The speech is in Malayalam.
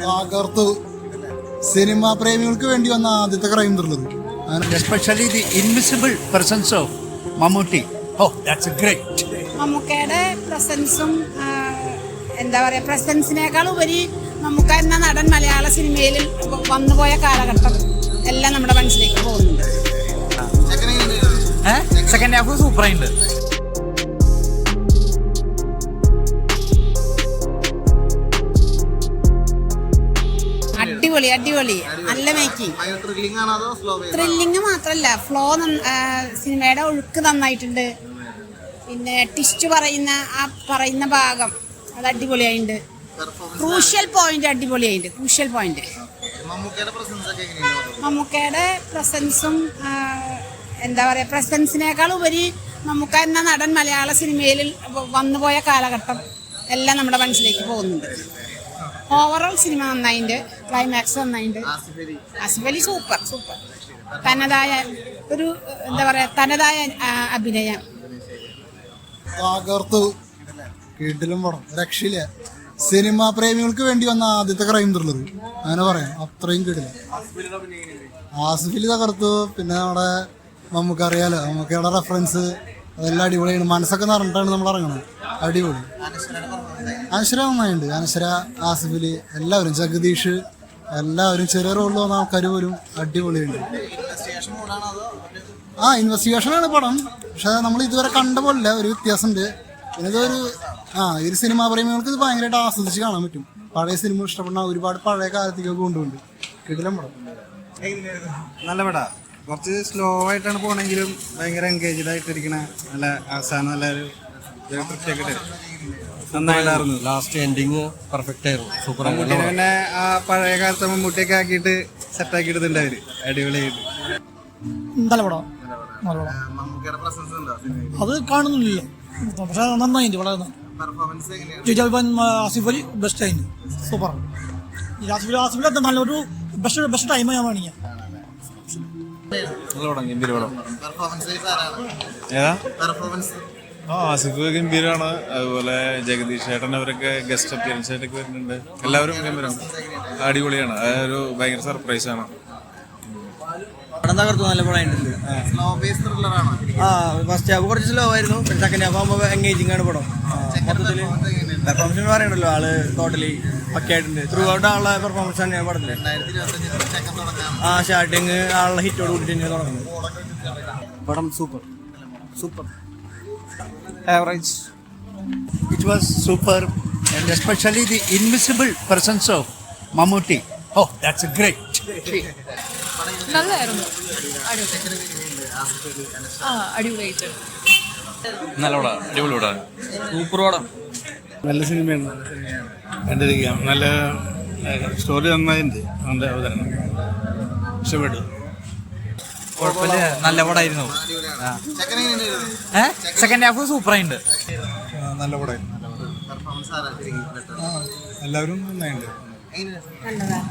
തകർത്തു. സിനിമാ പ്രേമികൾക്ക് വേണ്ടി വന്ന ആദ്യത്തെ crime thriller. Especially the invisible presence of Mammootty. Oh, that's a great. മമ്മൂക്കയുടെ പ്രസൻസും എന്താ പറയുക, പ്രസൻസിനേക്കാൾ ഉപരി മമ്മൂക്ക എന്ന നടൻ മലയാള സിനിമയിൽ വന്നുപോയ കാലഘട്ടം എല്ലാം നമ്മുടെ മനസ്സിലേക്ക് പോകുന്നുണ്ട്. സെക്കൻഡ് ഹാഫ് സൂപ്പറായിട്ടുണ്ട്. അടിപൊളി അടിപൊളി, നല്ല മേക്കിംഗ്. ത്രില്ലിങ് മാത്രല്ല, ഫ്ലോ സിനിമയുടെ ഒഴുക്ക് നന്നായിട്ടുണ്ട്. പിന്നെ ടിസ്റ്റ് പറയുന്ന ഭാഗം അത് അടിപൊളിയായിട്ടുണ്ട്. ക്രൂഷ്യൽ പോയിന്റ് അടിപൊളിയായിട്ടുണ്ട്. ക്രൂഷ്യൽ പോയിന്റ് മമ്മൂക്കയുടെ പ്രസൻസും എന്താ പറയുക, പ്രസൻസിനേക്കാൾ ഉപരി മമ്മൂക്ക എന്ന നടൻ മലയാള സിനിമയിൽ വന്നുപോയ കാലഘട്ടം എല്ലാം നമ്മുടെ മനസ്സിലേക്ക് പോകുന്നുണ്ട്. ഓവറോൾ സിനിമ നന്നായിട്ടുണ്ട്. ക്ലൈമാക്സ് നന്നായിട്ടുണ്ട്. Asif Ali super super. തനതായ ഒരു എന്താ പറയുക, തനതായ അഭിനയം. തകർത്തു. കിടിലം പടം, രക്ഷയില്ല. സിനിമാ പ്രേമികൾക്ക് വേണ്ടി വന്ന ആദ്യത്തെ ക്രൈം ത്രില്ലർ അങ്ങനെ പറയാം. അത്രയും കിടിലം. ആസിഫ് അലി തകർത്തു. പിന്നെ നമ്മുടെ നമുക്ക് അറിയാലോ, നമുക്കയുടെ റെഫറൻസ് അതെല്ലാം അടിപൊളിയാണ്. മനസ്സൊക്കെ നിറഞ്ഞിട്ടാണ് നമ്മൾ ഇറങ്ങണത്. അടിപൊളി. അനശ്വര നന്നായിട്ടുണ്ട്. അനശ്വര, ആസിഫ് അലി എല്ലാവരും, ജഗദീഷ് എല്ലാവരും, ചെറിയ റോളിൽ വന്ന ആൾക്കാർ പോലും അടിപൊളിയുണ്ട്. ഇൻവെസ്റ്റിഗേഷനാണ് പടം. പക്ഷെ നമ്മൾ ഇതുവരെ കണ്ട പോലെ ഒരു വ്യത്യാസമുണ്ട്. പിന്നെ ഇതൊരു ഒരു സിനിമാ പ്രേമികൾക്ക് ഇത് ഭയങ്കരമായിട്ട് ആസ്വദിച്ച് കാണാൻ പറ്റും. പഴയ സിനിമ ഇഷ്ടപ്പെടുന്ന ഒരുപാട് പഴയ കാലത്തേക്കൊക്കെ കൊണ്ടുപോകുന്നുണ്ട്. കിടിലം പടം. നല്ല പടാ. കുറച്ച് സ്ലോ ആയിട്ടാണ് പോണെങ്കിലും ഭയങ്കര എൻഗേജ്ഡ് ആയിട്ടിരിക്കണ നല്ല അവസാനം നല്ലൊരു നന്നായിട്ടായിരുന്നു. ലാസ്റ്റ് എൻഡിങ് പെർഫെക്റ്റ് ആയിരുന്നു. സൂപ്പർ. പിന്നെ ആ പഴയ കാലത്തെ മമ്മൂട്ടിയൊക്കെ ആക്കിയിട്ട് സെറ്റാക്കി എടുത്തിട്ടുണ്ട് അവര്. അടിപൊളിയായിട്ട്. നല്ല പടം. അത് കാണുന്നില്ലല്ലോ, പക്ഷെ നന്നായിട്ട് വളരെ ആസിഫ് അലി ബെസ്റ്റ് ആയിരുന്നു. സൂപ്പർ. ആസിഫിൽ നല്ലൊരു ബെസ്റ്റ് ടൈം ഞാൻ വേണമെങ്കിൽ. നല്ല പടം, ഗംഭീര പടം. ഏതാ ആസിഫ് ഗംഭീരമാണ്. അതുപോലെ ജഗദീഷ് ചേട്ടൻ അവരൊക്കെ ഗസ്റ്റ് അപ്പിയറൻസ് ആയിട്ടൊക്കെ വരുന്നുണ്ട്. എല്ലാവരും ഗംഭീരമാണ്. അടിപൊളിയാണ്. അതൊരു ഭയങ്കര സർപ്രൈസാണ്. പടം തകർത്തു. നല്ല പടമായിട്ടുണ്ട്. ഫസ്റ്റ് ഹാഫ് കുറച്ച് സ്ലോ ആയിരുന്നു. സെക്കൻഡ് ഹാഫ് ആകുമ്പോൾ എൻഗേജിങ് ആണ് പടം. മൊത്തത്തിൽ പെർഫോമൻസ് പറയണ്ടല്ലോ, ആള് ടോട്ടലി പക്കയായിട്ടുണ്ട്. ത്രൂ ഔട്ട് ആളുടെ പെർഫോമൻസ് തന്നെയാണ് പടത്തിൽ. സ്റ്റാർട്ടിങ് ആളുടെ ഹിറ്റോട് കൂടി തന്നെയാണ് തുടങ്ങുന്നത്. പടം super super. Average. It was super, and especially the invisible presence of Mammootty. Oh, that's a great. നല്ലായിരുന്നു. അടിപൊളിയായിട്ട്. നല്ല പടം, അടിപൊളി പടം, സൂപ്പർ പടം. നല്ല സിനിമയാണ്. കണ്ടിരിക്കാം. നല്ല സ്റ്റോറി നന്നായിട്ടുണ്ട്. നല്ല അവതരണം ഇഷ്ടപ്പെട്ടു. കുഴപ്പമില്ല, നല്ല പടമായിരുന്നു. സെക്കൻഡ് ഹാഫ് സൂപ്പറായിട്ടുണ്ട്. നല്ല പടമായിരുന്നു. എല്ലാവരും നന്നായിട്ടുണ്ട്. നല്ലതാണ്.